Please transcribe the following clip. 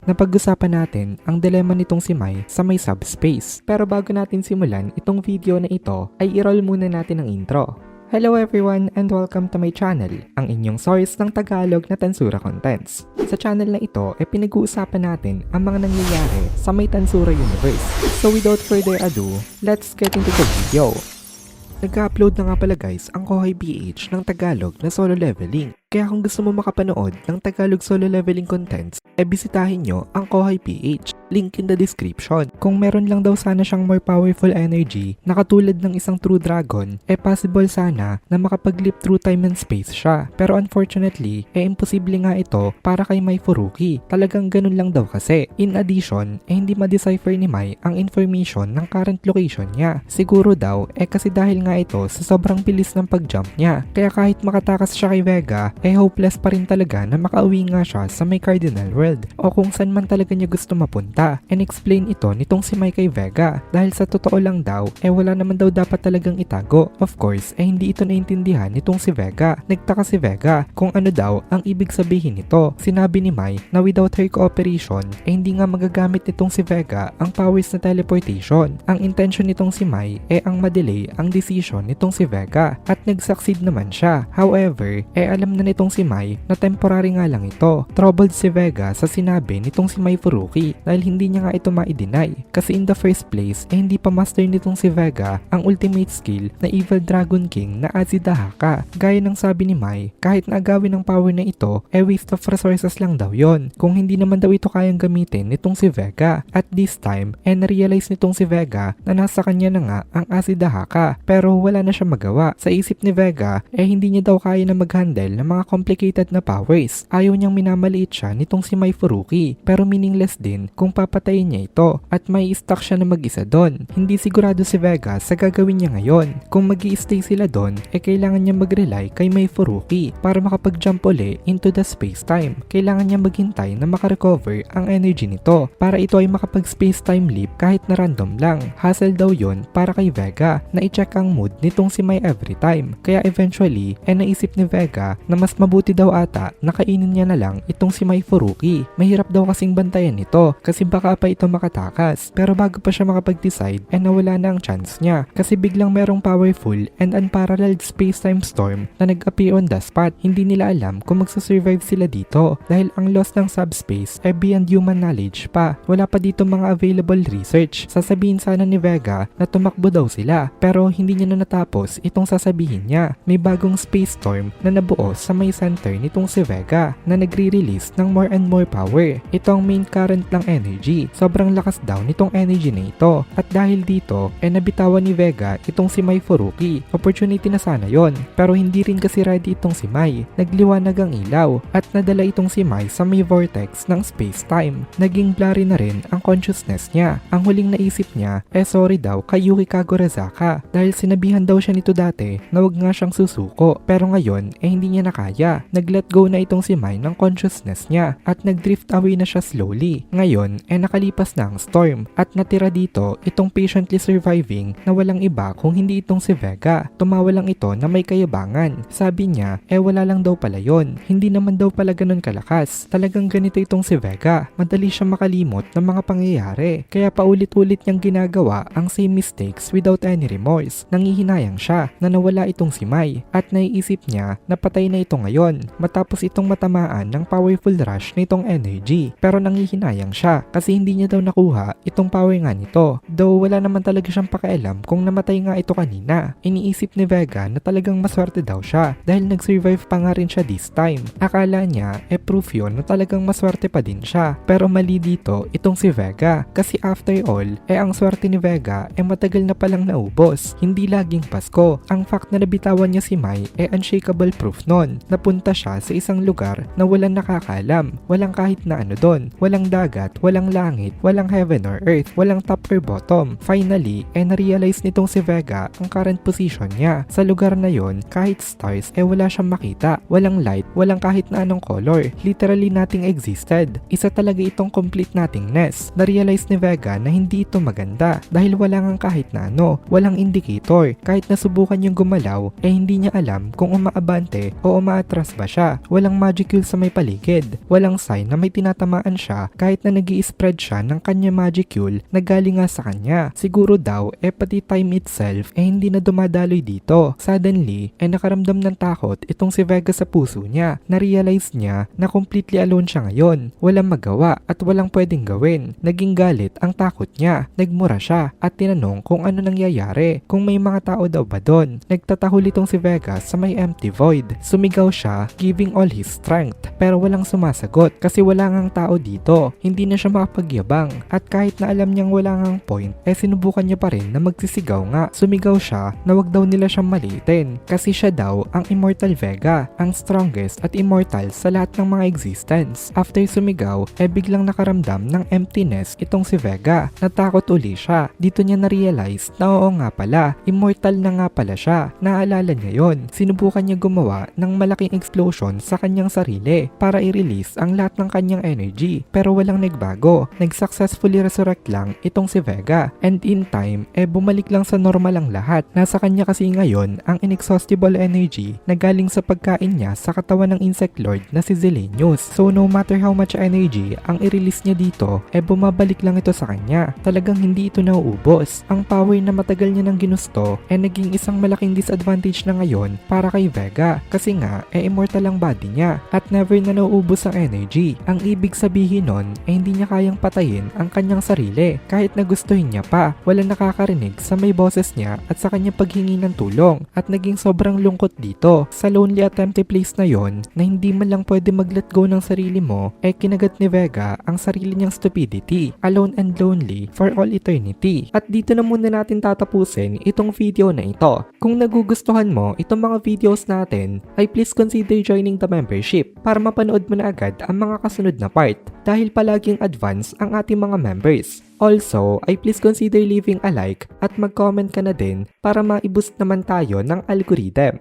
napag-usapan natin ang dilema nitong si Mai sa may subspace. Pero bago natin simulan itong video na ito, ay i-roll muna natin ang intro. Hello everyone and welcome to my channel, ang inyong source ng Tagalog na Tansura Contents. Sa channel na ito ay pinag-uusapan natin ang mga nangyayari sa may Tansura Universe. So without further ado, let's get into the video. Nag-upload na nga pala guys ang Kohay PH ng Tagalog na solo leveling. Kaya kung gusto mo makapanood ng Tagalog solo leveling contents, bisitahin nyo ang Kohay PH. Link in the description. Kung meron lang daw sana siyang more powerful energy na katulad ng isang true dragon, possible sana na makapag-leap through time and space siya. Pero unfortunately, imposible nga ito para kay Mai Furuki. Talagang ganun lang daw kasi. In addition, hindi ma-decipher ni Mai ang information ng current location niya. Siguro daw, kasi dahil nga ito sa sobrang bilis ng pag-jump niya. Kaya kahit makatakas siya kay Vega, hopeless pa rin talaga na makauwi nga siya sa may Cardinal World o kung saan man talaga niya gusto mapunta. And explain ito nitong si Mai kay Vega dahil sa totoo lang daw, wala naman daw dapat talagang itago. Of course, hindi ito naintindihan nitong si Vega. Nagtaka si Vega kung ano daw ang ibig sabihin nito. Sinabi ni Mai na without her cooperation, hindi nga magagamit nitong si Vega ang powers na teleportation. Ang intention nitong si Mai ang madelay ang decision nitong si Vega at nag-succeed naman siya. However, alam na nitong si Mai na temporary nga lang ito. Troubled si Vega sa sinabi nitong si Mai Furuki dahil hindi niya nga ito ma-deny. Kasi in the first place, hindi pa master nitong si Vega ang ultimate skill na Evil Dragon King na Azidahaka. Gaya ng sabi ni Mai, kahit na agawin ng power na ito, waste of resources lang daw yon. Kung hindi naman daw ito kayang gamitin nitong si Vega. At this time, na-realize nitong si Vega na nasa kanya na nga ang Azidahaka pero wala na siya magawa. Sa isip ni Vega, hindi niya daw kaya na mag-handle ng mga complicated na powers. Ayaw niyang minamaliit siya nitong si Mai Furuki pero meaningless din kung papatayin niya ito at may stuck siya na mag-isa doon. Hindi sigurado si Vega sa gagawin niya ngayon. Kung mag-i-stay sila doon, kailangan niya mag-rely kay Mai Furuki para makapag-jump uli into the space-time. Kailangan niya maghintay na makarecover ang energy nito para ito ay makapag-space-time leap kahit na random lang. Hassle daw yon para kay Vega na i-check ang mood nitong si Mai every time. Kaya eventually, naisip ni Vega na mas mabuti daw ata na kainin niya na lang itong si Mai Furuki. Mahirap daw kasing bantayan nito kasi baka pa ito makatakas. Pero bago pa siya makapag-decide, nawala na ang chance niya kasi biglang merong powerful and unparalleled space-time storm na nag-appear on the spot. Hindi nila alam kung magsasurvive sila dito dahil ang loss ng subspace beyond human knowledge pa. Wala pa dito mga available research. Sasabihin sana ni Vega na tumakbo daw sila pero hindi niya na natapos itong sasabihin niya. May bagong space storm na nabuo sa may center nitong si Vega na nagre-release ng more and more power. Ito ang main current ng energy. Sobrang lakas daw nitong energy na ito. At dahil dito, nabitawan ni Vega itong si Mai Furuki. Opportunity na sana yon. Pero hindi rin kasi ready itong si Mai. Nagliwanag ang ilaw at nadala itong si Mai sa may vortex ng space-time. Naging blurry na rin ang consciousness niya. Ang huling naisip niya, sorry daw kay Yuki Kagorazaka dahil sinabihan daw siya nito dati na wag nga siyang susuko. Pero ngayon, hindi niya nakaya. Nag-let go na itong si Mai ng consciousness niya at nag-drift away na siya slowly. Ngayon, nakalipas na ang storm at natira dito itong patiently surviving na walang iba kung hindi itong si Vega. Tumawa lang ito na may kayabangan. Sabi niya, wala lang daw pala yon. Hindi naman daw pala ganun kalakas. Talagang ganito itong si Vega. Madali siya makalimot ng mga pangyayari. Kaya paulit-ulit niyang ginagawa ang same mistakes without any remorse. Nangihinayang siya na nawala itong si Mai at naiisip niya na patay na ito ngayon matapos itong matamaan ng powerful rush nitong energy. Pero nangihinayang siya kasi hindi niya daw nakuha itong power nga nito. Though wala naman talaga siyang pakialam kung namatay nga ito kanina. Iniisip ni Vega na talagang maswerte daw siya dahil nag-survive pa nga rin siya this time. Akala niya proof yun na talagang maswerte pa din siya. Pero mali dito itong si Vega kasi after all, ang swerte ni Vega matagal na palang naubos. Hindi laging Pasko. Ang fact na nabitawan niya si Mai unshakable proof nun. Napunta siya sa isang lugar na walang nakakaalam. Walang kahit na ano doon. Walang dagat, walang langit, walang heaven or earth, walang top or bottom. Finally, na-realize nitong si Vega ang current position niya. Sa lugar na yon, kahit stars wala siyang makita. Walang light, walang kahit na anong color. Literally nothing existed. Isa talaga itong complete nothingness. Na-realize ni Vega na hindi ito maganda dahil wala ngang kahit na ano. Walang indicator. Kahit nasubukan yung gumalaw, hindi niya alam kung umaabante o umaatras ba siya. Walang magicule sa may paligid. Walang sign na may tinatamaan siya kahit na nag-i-spread siya ng kanya magicule na galing nga sa kanya. Siguro daw pati time itself hindi na dumadaloy dito. Suddenly nakaramdam ng takot itong si Vega sa puso niya. Na-realize niya na completely alone siya ngayon. Walang magawa at walang pwedeng gawin. Naging galit ang takot niya. Nagmura siya at tinanong kung ano nangyayari. Kung may mga tao daw ba doon. Nagtatahol itong si Vega sa may empty void. Sumigaw siya, giving all his strength. Pero walang sumasagot kasi wala ngang tao dito. Hindi na siya makapagyabang. At kahit na alam niyang wala ngang point, sinubukan niya pa rin na magsisigaw nga. Sumigaw siya na wag daw nila siyang maliitin. Kasi siya daw ang Immortal Vega. Ang strongest at immortal sa lahat ng mga existence. After sumigaw, biglang nakaramdam ng emptiness itong si Vega. Natakot uli siya. Dito niya na-realize na oo nga pala, immortal na nga pala siya. Naalala niya yon. Sinubukan niya gumawa ng malaking explosion sa kanyang sarili para i-release ang lahat ng kanyang energy. Pero walang nagbago. Nag-successfully resurrect lang itong si Vega. And in time, bumalik lang sa normal ang lahat. Nasa kanya kasi ngayon ang inexhaustible energy na galing sa pagkain niya sa katawan ng insect lord na si Zilenius. So no matter how much energy ang i-release niya dito, bumabalik lang ito sa kanya. Talagang hindi ito nauubos. Ang power na matagal niya nang ginusto naging isang malaking disadvantage na ngayon para kay Vega. Kasi nga, immortal ang body niya at never na nauubos ang energy. Ang ibig sabihin nun, hindi niya kayang patayin ang kanyang sarili. Kahit na gustuhin niya pa, walang nakakarinig sa may boses niya at sa kanyang paghingi ng tulong. At naging sobrang lungkot dito sa lonely at empty place na yon na hindi man lang pwede mag-let go ng sarili mo, kinagat ni Vega ang sarili niyang stupidity, alone and lonely for all eternity. At dito na muna natin tatapusin itong video na ito. Kung nagugustuhan mo itong mga videos natin, ay please consider joining the membership para mapanood mo na agad ang mga kasunod na part dahil palaging advance ang ating mga members. Also, ay please consider leaving a like at mag-comment ka na din para ma-boost naman tayo ng algorithm.